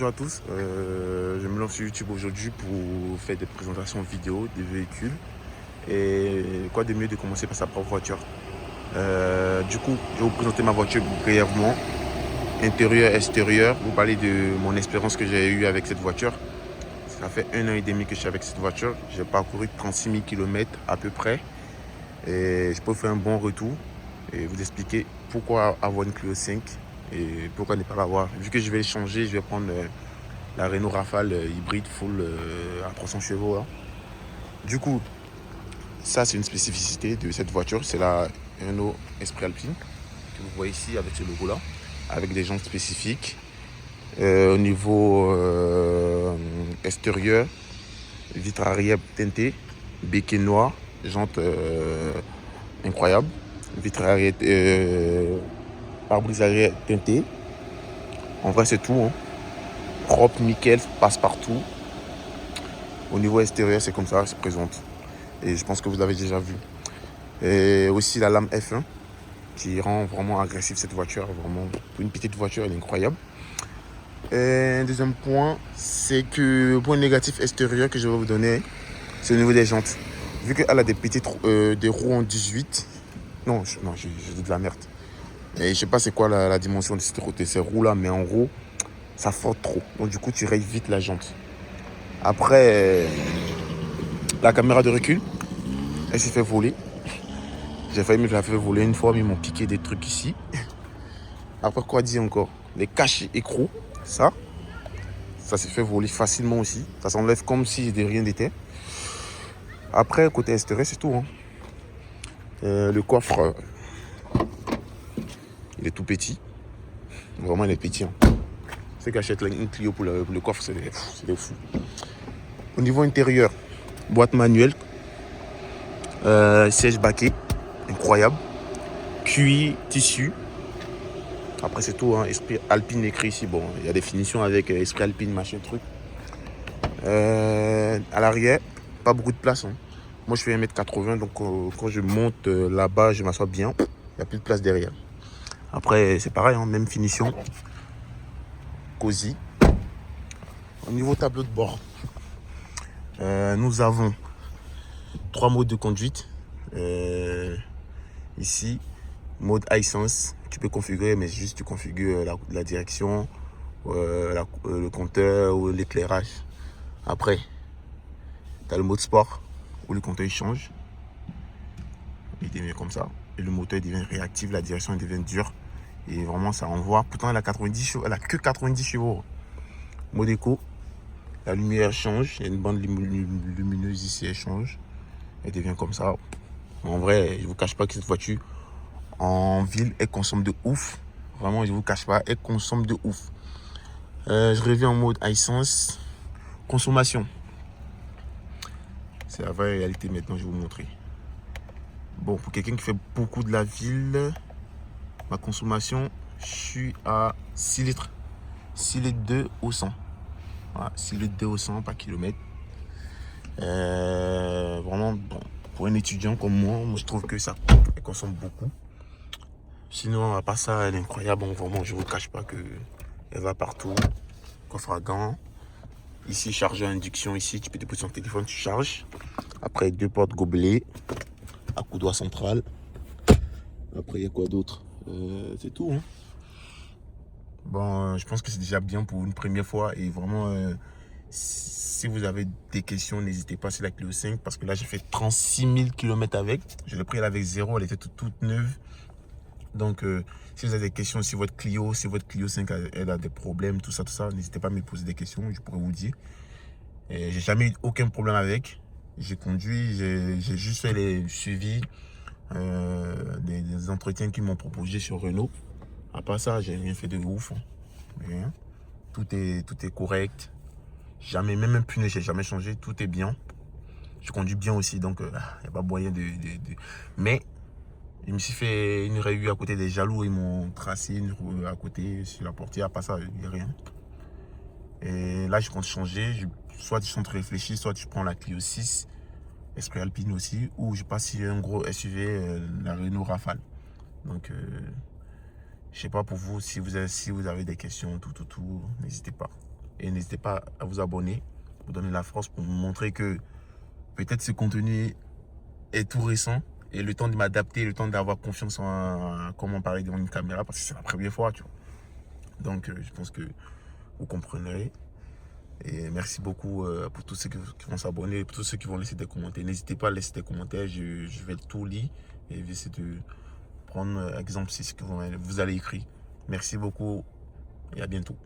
Bonjour à tous, je me lance sur YouTube aujourd'hui pour faire des présentations vidéo des véhicules. Et quoi de mieux de commencer par sa propre voiture. Du coup, je vais vous présenter ma voiture brièvement. Intérieur, extérieur, vous parler de mon expérience que j'ai eue avec cette voiture. Ça fait 1 an et demi que je suis avec cette voiture. J'ai parcouru 36 000 km à peu près. Et je peux faire un bon retour et vous expliquer pourquoi avoir une Clio 5 et pourquoi ne pas l'avoir. Vu que je vais changer, je vais prendre la Renault Rafale hybride full à 300 chevaux. Hein. Du coup, ça c'est une spécificité de cette voiture. C'est la Renault Esprit Alpine que vous voyez ici avec ce logo là, avec des jantes spécifiques. Au niveau extérieur, vitre arrière teintée, béquet noir, jantes incroyables, vitre arrière, pare-brise arrière teinté. En vrai c'est tout. Hein. Propre, nickel, passe partout. Au niveau extérieur, c'est comme ça, se présente. Et je pense que vous l'avez déjà vu. Et aussi la lame F1 qui rend vraiment agressif cette voiture. Vraiment, pour une petite voiture, elle est incroyable. Et un deuxième point, c'est que le point négatif extérieur que je vais vous donner, c'est au niveau des jantes. Vu qu'elle a des petites des roues en 18, non, je dis de la merde. Et je sais pas c'est quoi la dimension de ces roues là, mais en gros, ça force trop. Donc du coup, tu rayes vite la jante. Après, la caméra de recul, elle s'est fait voler. J'ai failli me la faire voler une fois, mais ils m'ont piqué des trucs ici. Après, quoi dire encore? Les caches écrous, ça s'est fait voler facilement aussi. Ça s'enlève comme si de rien n'était. Après, côté extérieur, c'est tout. Hein. Le coffre, il est tout petit. Vraiment, il est petit. Hein. Ceux qui achètent une Clio pour le coffre, c'est des fous. Au niveau intérieur, boîte manuelle, siège baquet, incroyable. Cuir, tissu. Après, c'est tout. Hein. Esprit Alpine écrit ici. Bon, il y a des finitions avec Esprit Alpine, machin, truc. À l'arrière, pas beaucoup de place. Hein. Moi, je fais 1m80, donc quand je monte là-bas, je m'assois bien. Il n'y a plus de place derrière. Après, c'est pareil, hein, même finition. Cosy. Au niveau tableau de bord, nous avons 3 modes de conduite. Ici, mode iSense, tu peux configurer, mais juste tu configures la direction, le compteur ou l'éclairage. Après, tu as le mode sport où le compteur il change. Il devient comme ça. Et le moteur devient réactif, la direction devient dure. Et vraiment, ça envoie. Pourtant, elle a 90 chevaux, elle a que 90 chevaux. Mode éco, la lumière change. Il y a une bande lumineuse ici, elle change. Elle devient comme ça. En vrai, je ne vous cache pas que cette voiture, en ville, elle consomme de ouf. Vraiment, je ne vous cache pas, elle consomme de ouf. Je reviens en mode essence. Consommation. C'est la vraie réalité maintenant, je vais vous montrer. Bon, pour quelqu'un qui fait beaucoup de la ville, ma consommation, je suis à 6 litres. 6 litres 2 au 100. Voilà, 6 litres 2 au 100 par kilomètre. Vraiment, bon, pour un étudiant comme moi, je trouve que ça elle consomme beaucoup. Sinon, à part ça, elle est incroyable. Bon, vraiment, je ne vous cache pas qu'elle va partout. Coffre à gants. Ici, chargeur induction. Ici, tu peux déposer ton téléphone, tu charges. Après, 2 portes gobelets. Accoudoir central. Après, il y a quoi d'autre? C'est tout. Hein. Bon, je pense que c'est déjà bien pour une première fois. Et vraiment, si vous avez des questions, n'hésitez pas, c'est la Clio 5. Parce que là, j'ai fait 36 000 km avec. Je l'ai pris elle avec 0. Elle était toute neuve. Donc, si vous avez des questions, si votre Clio 5 elle a des problèmes, tout ça, n'hésitez pas à me poser des questions. Je pourrais vous dire. J'ai jamais eu aucun problème avec. J'ai conduit, j'ai juste fait les suivis des entretiens qu'ils m'ont proposé sur Renault. À part ça, j'ai rien fait de ouf. Hein. Rien. Tout est correct. Jamais, même un pneu, j'ai jamais changé. Tout est bien. Je conduis bien aussi, donc il n'y a pas moyen de... Mais je me suis fait une rayure à côté des jaloux. Ils m'ont tracé une roue à côté sur la portière. À part ça, il n'y a rien. Et là, je compte changer. Soit je compte réfléchir, soit je prends la Clio 6. Esprit Alpine aussi, ou je passe sur un gros SUV, la Renault Rafale. Donc, je sais pas pour vous, si vous avez des questions, tout, n'hésitez pas. Et n'hésitez pas à vous abonner, vous donner la force pour me montrer que peut-être ce contenu est tout récent et le temps de m'adapter, le temps d'avoir confiance en comment parler devant une caméra parce que c'est la première fois, tu vois. Donc, je pense que vous comprendrez. Et merci beaucoup pour tous ceux qui vont s'abonner, pour tous ceux qui vont laisser des commentaires. N'hésitez pas à laisser des commentaires, je vais tout lire et je vais essayer de prendre exemple sur ce que vous allez écrire. Merci beaucoup et à bientôt.